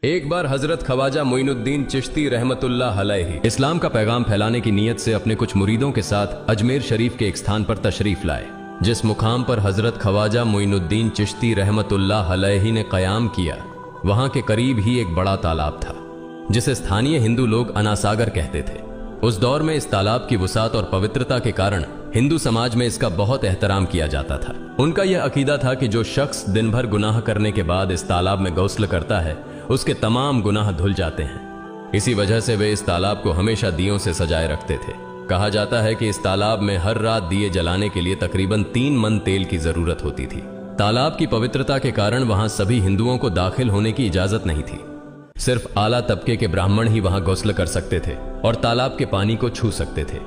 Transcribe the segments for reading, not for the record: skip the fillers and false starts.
एक बार हजरत ख्वाजा मोइनुद्दीन चिश्ती रहमतुल्लाह अलैहि इस्लाम का पैगाम फैलाने की नीयत से अपने कुछ मुरीदों के साथ अजमेर शरीफ के एक स्थान पर तशरीफ लाए। जिस मुकाम पर हजरत ख्वाजा मोइनुद्दीन चिश्ती रहमतुल्लाह अलैहि ने कयाम किया, वहां के करीब ही एक बड़ा तालाब था जिसे स्थानीय हिंदू लोग अनासागर कहते थे। उस दौर में इस तालाब की वुसात और पवित्रता के कारण हिंदू समाज में इसका बहुत एहतराम किया जाता था। उनका यह अकीदा था कि जो शख्स दिन भर गुनाह करने के बाद इस तालाब में गौस्ल करता है, उसके तमाम गुनाह धुल जाते हैं। इसी वजह से वे इस तालाब को हमेशा दियों से सजाए रखते थे। कहा जाता है कि इस तालाब में हर रात दिए जलाने के लिए तकरीबन 3 मन तेल की जरूरत होती थी। तालाब की पवित्रता के कारण वहां सभी हिंदुओं को दाखिल होने की इजाजत नहीं थी। सिर्फ आला तबके के ब्राह्मण ही वहां गौस्ल कर सकते थे और तालाब के पानी को छू सकते थे।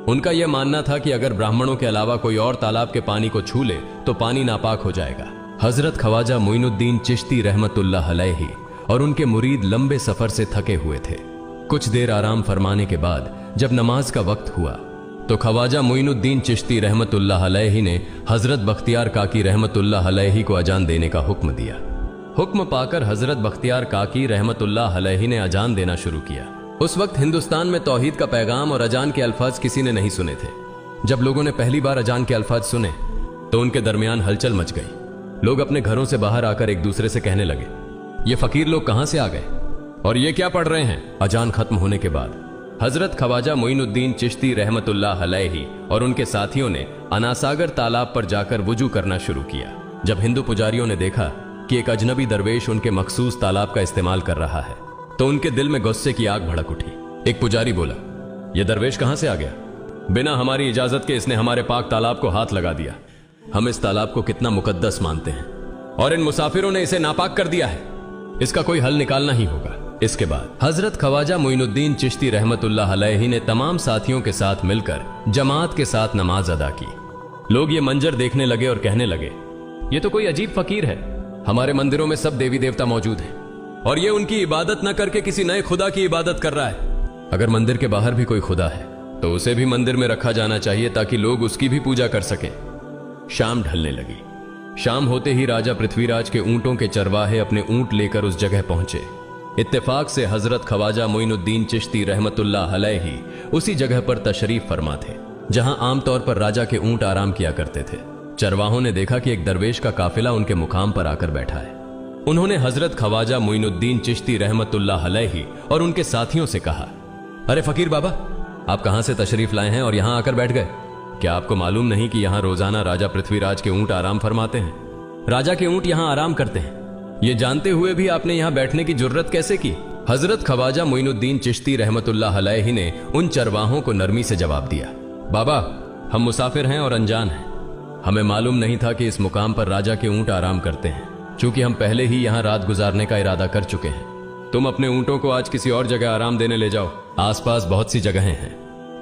उनका यह मानना था कि अगर ब्राह्मणों के अलावा कोई और तालाब के पानी को छू ले तो पानी नापाक हो जाएगा। हजरत ख्वाजा मोइनुद्दीन चिश्ती रहमतुल्लाह अलैहि और उनके मुरीद लंबे सफर से थके हुए थे। कुछ देर आराम फरमाने के बाद जब नमाज का वक्त हुआ तो ख्वाजा मोइनुद्दीन चिश्ती रहमतुल्लाह अलैहि ने हजरत बख्तियार काकी रहमतुल्लाह अलैहि को अजान देने का हुक्म दिया। हुक्म पाकर हजरत बख्तियार काकी रहमतुल्लाह अलैहि ने अजान देना शुरू किया। उस वक्त हिंदुस्तान में तौहीद का पैगाम और अजान के अल्फाज किसी ने नहीं सुने थे। जब लोगों ने पहली बार अजान के अल्फाज सुने तो उनके दरमियान हलचल मच गई। लोग अपने घरों से बाहर आकर एक दूसरे से कहने लगे, ये फकीर लोग कहां से आ गए और ये क्या पढ़ रहे हैं। अजान खत्म होने के बाद हजरत ख्वाजा मोइनुद्दीन चिश्ती रहमतुल्लाह अलैहि और उनके साथियों ने अनासागर तालाब पर जाकर वुजू करना शुरू किया। जब हिंदू पुजारियों ने देखा कि एक अजनबी दरवेश उनके मखसूस तालाब का इस्तेमाल कर रहा है तो उनके दिल में गुस्से की आग भड़क उठी। एक पुजारी बोला, यह दरवेश कहां से आ गया? बिना हमारी इजाजत के इसने हमारे पाक तालाब को हाथ लगा दिया। हम इस तालाब को कितना मुकद्दस मानते हैं और इन मुसाफिरों ने इसे नापाक कर दिया है। इसका कोई हल निकालना ही होगा। इसके बाद हजरत ख्वाजा मोइनुद्दीन चिश्ती रहमतुल्लाह अलैहि ने तमाम साथियों के साथ मिलकर जमात के साथ नमाज अदा की। लोग ये मंजर देखने लगे और कहने लगे, ये तो कोई अजीब फकीर है। हमारे मंदिरों में सब देवी देवता मौजूद हैं और ये उनकी इबादत न करके किसी नए खुदा की इबादत कर रहा है। अगर मंदिर के बाहर भी कोई खुदा है तो उसे भी मंदिर में रखा जाना चाहिए ताकि लोग उसकी भी पूजा कर सकें। शाम ढलने लगी। शाम होते ही राजा पृथ्वीराज के ऊंटों के चरवाहे अपने ऊंट लेकर उस जगह पहुंचे। इत्तेफाक से हजरत ख्वाजा मोइनुद्दीन चिश्ती रहमतुल्लाह अलैहि उसी जगह पर तशरीफ फरमा थे जहां आमतौर पर राजा के ऊंट आराम किया करते थे। चरवाहों ने देखा कि एक दरवेश का काफिला उनके मुकाम पर आकर बैठा है। उन्होंने हजरत ख्वाजा मोइनुद्दीन चिश्ती रहमतुल्लाह अलैहि और उनके साथियों से कहा, अरे फकीर बाबा, आप कहां से तशरीफ लाए हैं और यहां आकर बैठ गए? क्या आपको मालूम नहीं कि यहां रोजाना राजा पृथ्वीराज के ऊंट आराम फरमाते हैं? राजा के ऊंट यहां आराम करते हैं। ये जानते हुए भी आपने यहां बैठने की जुर्रत कैसे की? हजरत ख्वाजा मोइनुद्दीन चिश्ती रहमतुल्लाह अलैहि ने उन चरवाहों को नरमी से जवाब दिया, बाबा, हम मुसाफिर हैं और अनजान हैं। हमें मालूम नहीं था कि इस मुकाम पर राजा के ऊंट आराम करते हैं। चूंकि हम पहले ही यहां रात गुजारने का इरादा कर चुके हैं। तुम अपने ऊंटों को आज किसी और जगह आराम देने ले जाओ। आसपास बहुत सी जगहें हैं।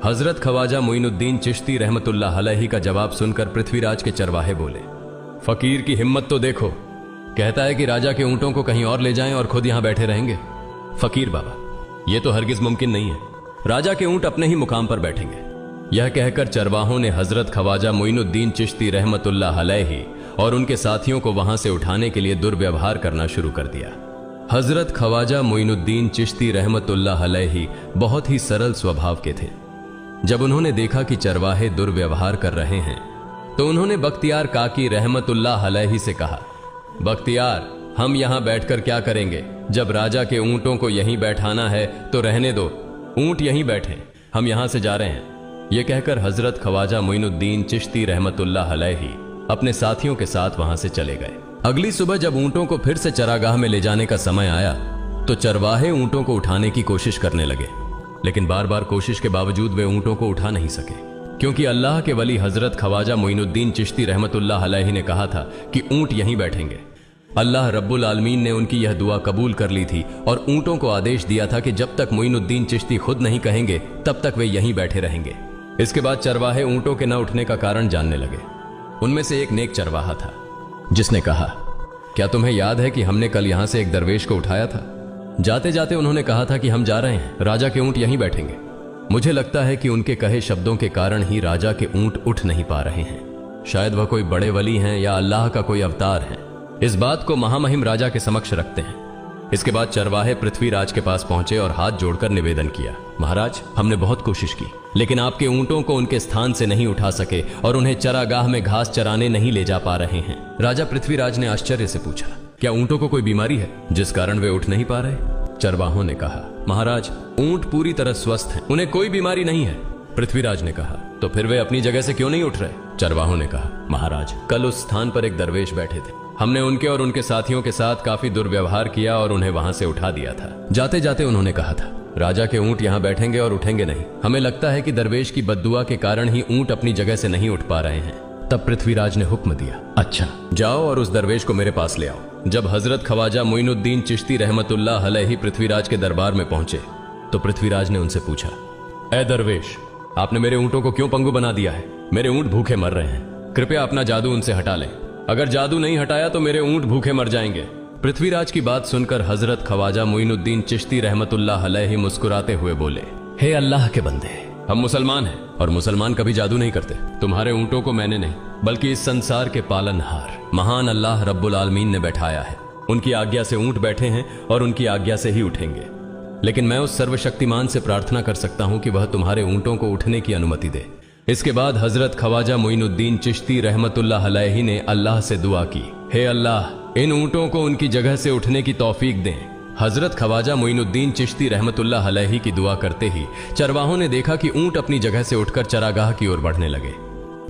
हजरत ख्वाजा मोइनुद्दीन चिश्ती रहमतुल्लाह अलैहि का जवाब सुनकर पृथ्वीराज के चरवाहे बोले, फकीर की हिम्मत तो देखो, कहता है कि राजा के ऊंटों को कहीं और ले जाएं और खुद यहां बैठे रहेंगे। फकीर बाबा, यह तो हरगिज मुमकिन नहीं है। राजा के ऊंट अपने ही मुकाम पर बैठेंगे। यह कहकर चरवाहों ने हजरत ख्वाजा मोइनुद्दीन चिश्ती रहमतुल्लाह अलैहि और उनके साथियों को वहां से उठाने के लिए दुर्व्यवहार करना शुरू कर दिया। हजरत ख्वाजा मोइनुद्दीन चिश्ती रहमतुल्लाह अलैहि बहुत ही सरल स्वभाव के थे। जब उन्होंने देखा कि चरवाहे दुर्व्यवहार कर रहे हैं तो उन्होंने बख्तियार काकी रहमतुल्लाह अलैहि से कहा, बख्तियार, हम यहां बैठकर क्या करेंगे? जब राजा के ऊंटों को यहीं बैठाना है तो रहने दो, ऊंट यहीं बैठे, हम यहां से जा रहे हैं। यह कहकर हजरत ख्वाजा मोइनुद्दीन चिश्ती रहमतुल्लाह अलैहि अपने साथियों के साथ वहां से चले गए। अगली सुबह जब ऊंटों को फिर से चरागाह में ले जाने का समय आया तो चरवाहे ऊंटों को उठाने की कोशिश करने लगे, लेकिन बार बार कोशिश के बावजूद वे ऊंटों को उठा नहीं सके, क्योंकि अल्लाह के वली हजरत ख्वाजा मोइनुद्दीन चिश्ती रहमतुल्लाह अलैहि ने कहा था कि ऊंट यहीं बैठेंगे। अल्लाह रब्बुल आलमीन ने उनकी यह दुआ कबूल कर ली थी और ऊंटों को आदेश दिया था कि जब तक मोइनुद्दीन चिश्ती खुद नहीं कहेंगे तब तक वे यहीं बैठे रहेंगे। इसके बाद चरवाहे ऊंटों के न उठने का कारण जानने लगे। उनमें से एक नेक चरवाहा था जिसने कहा, क्या तुम्हें याद है कि हमने कल यहां से एक दरवेश को उठाया था? जाते जाते उन्होंने कहा था कि हम जा रहे हैं, राजा के ऊंट यहीं बैठेंगे। मुझे लगता है कि उनके कहे शब्दों के कारण ही राजा के ऊंट उठ नहीं पा रहे हैं। शायद वह कोई बड़े वली हैं या अल्लाह का कोई अवतार है। इस बात को महामहिम राजा के समक्ष रखते हैं। इसके बाद चरवाहे पृथ्वीराज के पास पहुंचे और हाथ जोड़कर निवेदन किया, महाराज, हमने बहुत कोशिश की, लेकिन आपके ऊंटों को उनके स्थान से नहीं उठा सके और उन्हें चरागाह में घास चराने नहीं ले जा पा रहे हैं। राजा पृथ्वीराज ने आश्चर्य से पूछा, क्या ऊंटों को कोई बीमारी है जिस कारण वे उठ नहीं पा रहे? चरवाहों ने कहा, महाराज, ऊंट पूरी तरह स्वस्थ हैं, उन्हें कोई बीमारी नहीं है। पृथ्वीराज ने कहा, तो फिर वे अपनी जगह से क्यों नहीं उठ रहे? चरवाहों ने कहा, महाराज, कल उस स्थान पर एक दरवेश बैठे थे, हमने उनके और उनके साथियों के साथ काफी दुर्व्यवहार किया और उन्हें वहां से उठा दिया था। जाते जाते उन्होंने कहा था, राजा के ऊंट यहाँ बैठेंगे और उठेंगे नहीं। हमें लगता है कि दरवेश की बद्दुआ के कारण ही ऊंट अपनी जगह से नहीं उठ पा रहे हैं। तब पृथ्वीराज ने हुक्म दिया, अच्छा, जाओ और उस दरवेश को मेरे पास ले आओ। जब हजरत ख्वाजा मोइनुद्दीन चिश्ती रहमतुल्लाह अलैहि पृथ्वीराज के दरबार में पहुंचे तो पृथ्वीराज ने उनसे पूछा, ए दरवेश, आपने मेरे ऊंटों को क्यों पंगु बना दिया है? मेरे ऊंट भूखे मर रहे हैं, कृपया अपना जादू उनसे हटा लें। अगर जादू नहीं हटाया तो मेरे ऊंट भूखे मर जाएंगे। पृथ्वीराज की बात सुनकर हजरत ख्वाजा मोइनुद्दीन चिश्ती रहमतुल्लाह अलैहि मुस्कुराते हुए बोले, हे अल्लाह के बंदे, हम मुसलमान हैं और मुसलमान कभी जादू नहीं करते। तुम्हारे ऊंटों को मैंने नहीं बल्कि इस संसार के पालनहार महान अल्लाह रब्बुल आलमीन ने बैठाया है। उनकी आज्ञा से ऊंट बैठे हैं और उनकी आज्ञा से ही उठेंगे। लेकिन मैं उस सर्वशक्तिमान से प्रार्थना कर सकता हूं कि वह तुम्हारे ऊंटों को उठने की अनुमति दे। इसके बाद हजरत ख्वाजा मोइनुद्दीन चिश्ती रहमतुल्लाह अलैहि ने अल्लाह से दुआ की, हे अल्लाह, इन ऊंटों को उनकी जगह से उठने की तौफीक दें। हजरत ख्वाजा मोइनुद्दीन चिश्ती रहमतुल्लाह अलैहि की दुआ करते ही चरवाहों ने देखा कि ऊंट अपनी जगह से उठकर चरागाह की ओर बढ़ने लगे।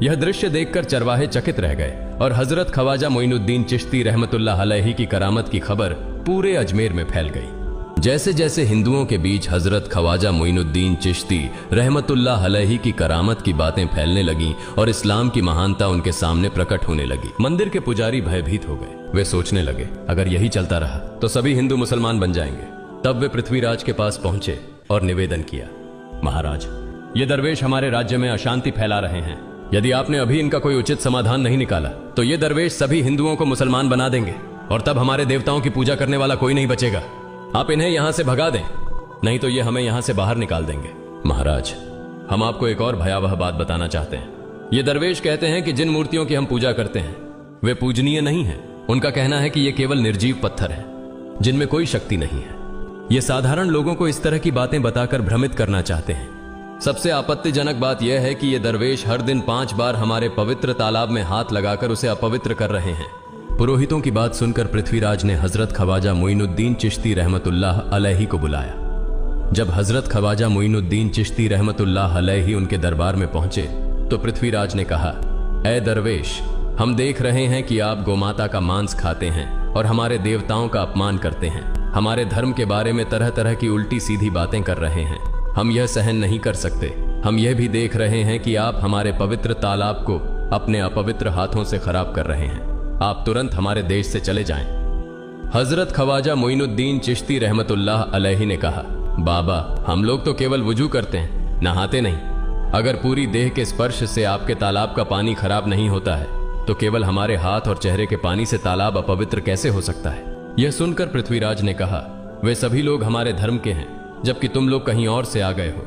यह दृश्य देखकर चरवाहे चकित रह गए और हजरत ख्वाजा मोइनुद्दीन चिश्ती रहमतुल्लाह अलैहि की करामत की खबर पूरे अजमेर में फैल गई। जैसे जैसे हिंदुओं के बीच हजरत ख्वाजा मोइनुद्दीन चिश्ती रहमतुल्लाह अलैहि की करामत की बातें फैलने लगीं और इस्लाम की महानता उनके सामने प्रकट होने लगी, मंदिर के पुजारी भयभीत हो गए। वे सोचने लगे, अगर यही चलता रहा तो सभी हिंदू मुसलमान बन जाएंगे। तब वे पृथ्वीराज के पास पहुंचे और निवेदन किया, महाराज, ये दरवेश हमारे राज्य में अशांति फैला रहे हैं। यदि आपने अभी इनका कोई उचित समाधान नहीं निकाला तो ये दरवेश सभी हिंदुओं को मुसलमान बना देंगे और तब हमारे देवताओं की पूजा करने वाला कोई नहीं बचेगा। आप इन्हें यहां से भगा दें, नहीं तो ये हमें यहां से बाहर निकाल देंगे। महाराज, हम आपको एक और भयावह बात बताना चाहते हैं। ये दरवेश कहते हैं कि जिन मूर्तियों की हम पूजा करते हैं वे पूजनीय नहीं है। उनका कहना है कि ये केवल निर्जीव पत्थर है जिनमें कोई शक्ति नहीं है। ये साधारण लोगों को इस तरह की बातें बताकर भ्रमित करना चाहते हैं। सबसे आपत्तिजनक बात यह है कि ये दरवेश हर दिन 5 बार हमारे पवित्र तालाब में हाथ लगाकर उसे अपवित्र कर रहे हैं। पुरोहितों की बात सुनकर पृथ्वीराज ने हजरत ख्वाजा मोइनुद्दीन चिश्ती रहमतुल्लाह अलैहि को बुलाया। जब हजरत ख्वाजा मोइनुद्दीन चिश्ती रहमतुल्लाह अलैहि उनके दरबार में पहुंचे तो पृथ्वीराज ने कहा, ए दरवेश, हम देख रहे हैं कि आप गोमाता का मांस खाते हैं और हमारे देवताओं का अपमान करते हैं। हमारे धर्म के बारे में तरह तरह की उल्टी सीधी बातें कर रहे हैं। हम यह सहन नहीं कर सकते। हम यह भी देख रहे हैं कि आप हमारे पवित्र तालाब को अपने अपवित्र हाथों से खराब कर रहे हैं। आप तुरंत हमारे देश से चले जाएं। हजरत ख्वाजा मोइनुद्दीन चिश्ती रहमतुल्लाह अलैहि ने कहा, बाबा, हम लोग तो केवल वुजू करते हैं, नहाते नहीं। अगर पूरी देह के स्पर्श से आपके तालाब का पानी खराब नहीं होता है तो केवल हमारे हाथ और चेहरे के पानी से तालाब अपवित्र कैसे हो सकता है? यह सुनकर पृथ्वीराज ने कहा, वे सभी लोग हमारे धर्म के हैं जबकि तुम लोग कहीं और से आ गए हो।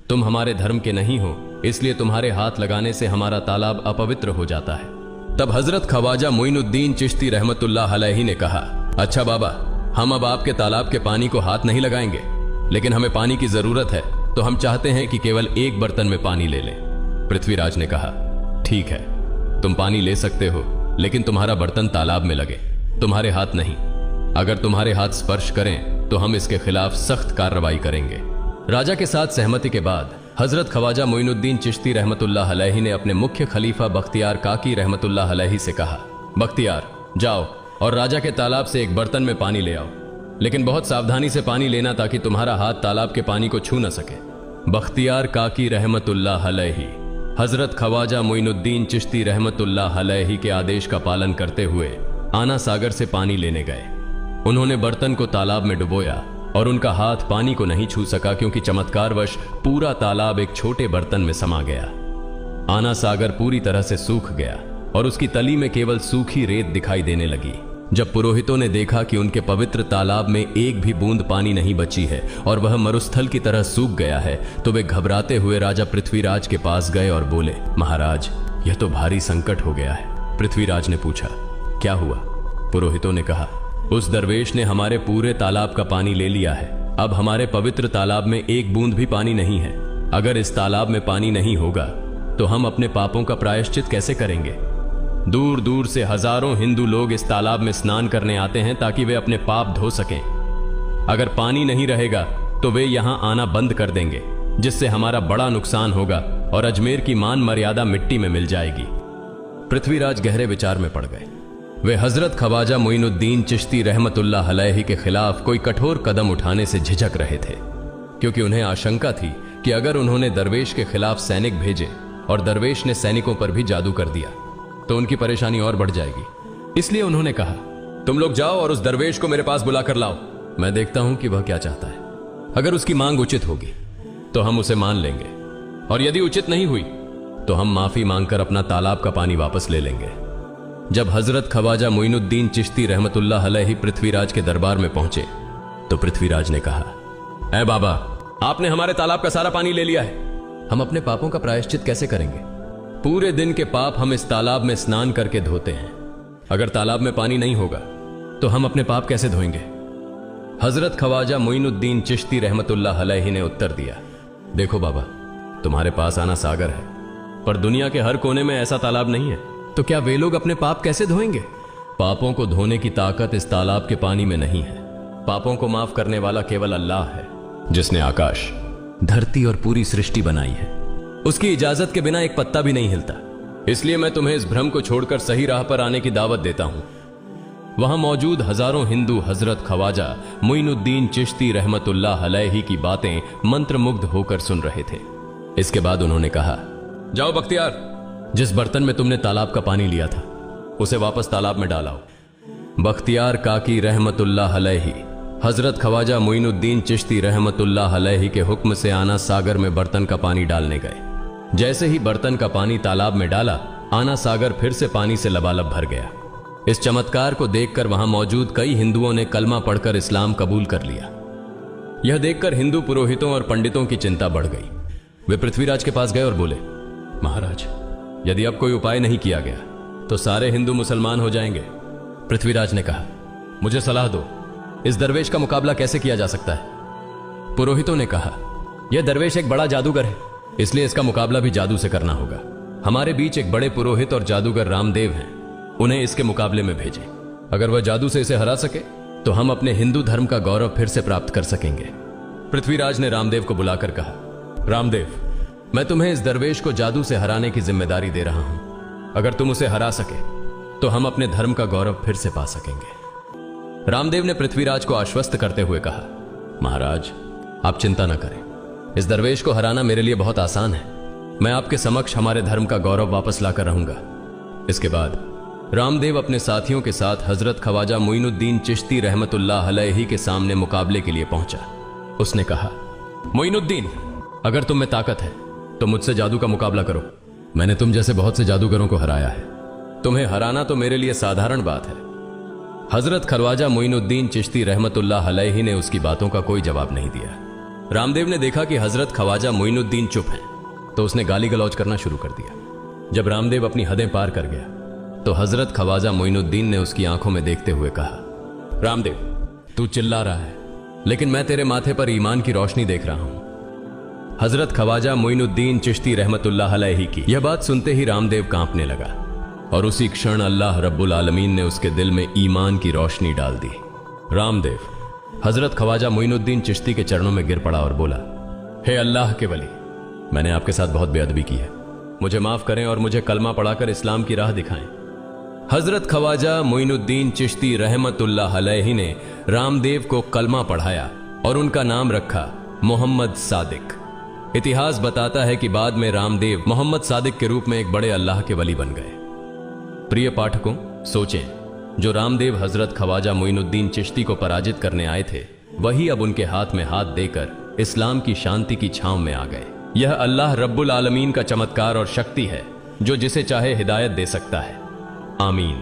तुम हमारे धर्म के नहीं हो, इसलिए तुम्हारे हाथ लगाने से हमारा तालाब अपवित्र हो जाता है। तब हजरत ख्वाजा मोइनुद्दीन चिश्ती रहमतुल्लाह अलैहि ने कहा, अच्छा बाबा, हम अब आपके तालाब के पानी को हाथ नहीं लगाएंगे, लेकिन हमें पानी की जरूरत है तो हम चाहते हैं कि केवल एक बर्तन में पानी ले लें। पृथ्वीराज ने कहा, ठीक है, तुम पानी ले सकते हो, लेकिन तुम्हारा बर्तन तालाब में लगे, तुम्हारे हाथ नहीं। अगर तुम्हारे हाथ स्पर्श करें तो हम इसके खिलाफ सख्त कार्रवाई करेंगे। राजा के साथ सहमति के बाद हजरत ख्वाजा मोइनुद्दीन चिश्ती रहमतुल्लाह अलैहि ने अपने मुख्य खलीफा बख्तियार काकी रहमतुल्लाह अलैहि से कहा, बख्तियार, जाओ और राजा के तालाब से एक बर्तन में पानी ले आओ, लेकिन बहुत सावधानी से पानी लेना ताकि तुम्हारा हाथ तालाब के पानी को छू न सके। बख्तियार काकी रहमतुल्लाह अलैहि हजरत ख्वाजा मोइनुद्दीन चिश्ती रहमतुल्लाह अलैहि के आदेश का पालन करते हुए आना सागर से पानी लेने गए। उन्होंने बर्तन को तालाब में डुबोया और उनका हाथ पानी को नहीं छू सका क्योंकि चमत्कारवश पूरा तालाब एक छोटे बर्तन में समा गया। आना सागर पूरी तरह से सूख गया और उसकी तली में केवल सूखी रेत दिखाई देने लगी। जब पुरोहितों ने देखा कि उनके पवित्र तालाब में एक भी बूंद पानी नहीं बची है और वह मरुस्थल की तरह सूख गया है तो वे घबराते हुए राजा पृथ्वीराज के पास गए और बोले, महाराज, यह तो भारी संकट हो गया है। पृथ्वीराज ने पूछा, क्या हुआ? पुरोहितों ने कहा, उस दरवेश ने हमारे पूरे तालाब का पानी ले लिया है। अब हमारे पवित्र तालाब में एक बूंद भी पानी नहीं है। अगर इस तालाब में पानी नहीं होगा तो हम अपने पापों का प्रायश्चित कैसे करेंगे? दूर दूर से हजारों हिंदू लोग इस तालाब में स्नान करने आते हैं ताकि वे अपने पाप धो सकें। अगर पानी नहीं रहेगा तो वे यहां आना बंद कर देंगे, जिससे हमारा बड़ा नुकसान होगा और अजमेर की मान मर्यादा मिट्टी में मिल जाएगी। पृथ्वीराज गहरे विचार में पड़ गए। वे हजरत ख्वाजा मोइनुद्दीन चिश्ती रहमतुल्लाह अलैहि के खिलाफ कोई कठोर कदम उठाने से झिझक रहे थे, क्योंकि उन्हें आशंका थी कि अगर उन्होंने दरवेश के खिलाफ सैनिक भेजे और दरवेश ने सैनिकों पर भी जादू कर दिया तो उनकी परेशानी और बढ़ जाएगी। इसलिए उन्होंने कहा, तुम लोग जाओ और उस दरवेश को मेरे पास बुला कर लाओ। मैं देखता हूं कि वह क्या चाहता है। अगर उसकी मांग उचित होगी तो हम उसे मान लेंगे, और यदि उचित नहीं हुई तो हम माफी मांगकर अपना तालाब का पानी वापस ले लेंगे। जब हजरत ख्वाजा मोइनुद्दीन चिश्ती रहमतुल्लाह अलैहि पृथ्वीराज के दरबार में पहुंचे तो पृथ्वीराज ने कहा, ऐ बाबा, आपने हमारे तालाब का सारा पानी ले लिया है। हम अपने पापों का प्रायश्चित कैसे करेंगे? पूरे दिन के पाप हम इस तालाब में स्नान करके धोते हैं। अगर तालाब में पानी नहीं होगा तो हम अपने पाप कैसे धोएंगे? हजरत ख्वाजा मोइनुद्दीन चिश्ती रहमतुल्लाह अलैहि ने उत्तर दिया, देखो बाबा, तुम्हारे पास आना सागर है, पर दुनिया के हर कोने में ऐसा तालाब नहीं है, तो क्या वे लोग अपने पाप कैसे धोएंगे? पापों को धोने की ताकत इस तालाब के पानी में नहीं है। पापों को माफ करने वाला केवल अल्लाह है, जिसने आकाश, धरती और पूरी सृष्टि बनाई है। उसकी इजाजत के बिना एक पत्ता भी नहीं हिलता। इसलिए मैं तुम्हें इस भ्रम को छोड़कर सही राह पर आने की दावत देता हूं। वहां मौजूद हजारों हिंदू हजरत ख्वाजा मोइनुद्दीन चिश्ती रहमतुल्लाह अलैहि की बातें मंत्रमुग्ध होकर सुन रहे थे। इसके बाद उन्होंने कहा, जाओ बख्तियार, जिस बर्तन में तुमने तालाब का पानी लिया था उसे वापस तालाब में डालाओ। बख्तियार काकी रहमतुल्लाह अलैहि हजरत ख्वाजा मोइनुद्दीन चिश्ती रहमतुल्लाह अलैहि के हुक्म से आना सागर में बर्तन का पानी डालने गए। जैसे ही बर्तन का पानी तालाब में डाला, आना सागर फिर से पानी से लबालब भर गया। इस चमत्कार को देखकर वहां मौजूद कई हिंदुओं ने कलमा पढ़कर इस्लाम कबूल कर लिया। यह देखकर हिंदू पुरोहितों और पंडितों की चिंता बढ़ गई। वे पृथ्वीराज के पास गए और बोले, महाराज, यदि अब कोई उपाय नहीं किया गया तो सारे हिंदू मुसलमान हो जाएंगे। पृथ्वीराज ने कहा, मुझे सलाह दो, इस दरवेश का मुकाबला कैसे किया जा सकता है? पुरोहितों ने कहा, यह दरवेश एक बड़ा जादूगर है, इसलिए इसका मुकाबला भी जादू से करना होगा। हमारे बीच एक बड़े पुरोहित और जादूगर रामदेव हैं, उन्हें इसके मुकाबले में भेजें। अगर वह जादू से इसे हरा सके तो हम अपने हिंदू धर्म का गौरव फिर से प्राप्त कर सकेंगे। पृथ्वीराज ने रामदेव को बुलाकर कहा, रामदेव, मैं तुम्हें इस दरवेश को जादू से हराने की जिम्मेदारी दे रहा हूं। अगर तुम उसे हरा सके तो हम अपने धर्म का गौरव फिर से पा सकेंगे। रामदेव ने पृथ्वीराज को आश्वस्त करते हुए कहा, महाराज, आप चिंता न करें, इस दरवेश को हराना मेरे लिए बहुत आसान है। मैं आपके समक्ष हमारे धर्म का गौरव वापस लाकर रहूंगा। इसके बाद रामदेव अपने साथियों के साथ हजरत ख्वाजा मोइनुद्दीन चिश्ती रहमतुल्लाह अलैहि के सामने मुकाबले के लिए पहुंचा। उसने कहा, मोइनुद्दीन, अगर तुम में ताकत है तो मुझसे जादू का मुकाबला करो। मैंने तुम जैसे बहुत से जादूगरों को हराया है, तुम्हें हराना तो मेरे लिए साधारण बात है। हजरत ख्वाजा मोइनुद्दीन चिश्ती रहमतुल्लाह अलैहि ने उसकी बातों का कोई जवाब नहीं दिया। रामदेव ने देखा कि हजरत ख्वाजा मोइनुद्दीन चुप हैं, तो उसने गाली गलौज करना शुरू कर दिया। जब रामदेव अपनी हदें पार कर गया तो हजरत ख्वाजा मोइनुद्दीन ने उसकी आंखों में देखते हुए कहा, रामदेव, तू चिल्ला रहा है, लेकिन मैं तेरे माथे पर ईमान की रोशनी देख रहा हूं। हजरत ख्वाजा मोइनुद्दीन चिश्ती रहमतुल्लाह अलैहि की यह बात सुनते ही रामदेव कांपने लगा, और उसी क्षण अल्लाह रब्बुल आलमीन ने उसके दिल में ईमान की रोशनी डाल दी। रामदेव हजरत ख्वाजा मोइनुद्दीन चिश्ती के चरणों में गिर पड़ा और बोला, हे अल्लाह के वली, मैंने आपके साथ बहुत बेअदबी की है, मुझे माफ करें और मुझे कलमा पढ़ाकर इस्लाम की राह दिखाएं। हजरत ख्वाजा मोइनुद्दीन चिश्ती रहमतुल्लाह अलैहि ने रामदेव को कलमा पढ़ाया और उनका नाम रखा मोहम्मद सादिक। इतिहास बताता है कि बाद में रामदेव मोहम्मद सादिक के रूप में एक बड़े अल्लाह के वली बन गए। प्रिय पाठकों, सोचें, जो रामदेव हजरत ख्वाजा मोइनुद्दीन चिश्ती को पराजित करने आए थे, वही अब उनके हाथ में हाथ देकर इस्लाम की शांति की छांव में आ गए। यह अल्लाह रब्बुल आलमीन का चमत्कार और शक्ति है, जो जिसे चाहे हिदायत दे सकता है। आमीन।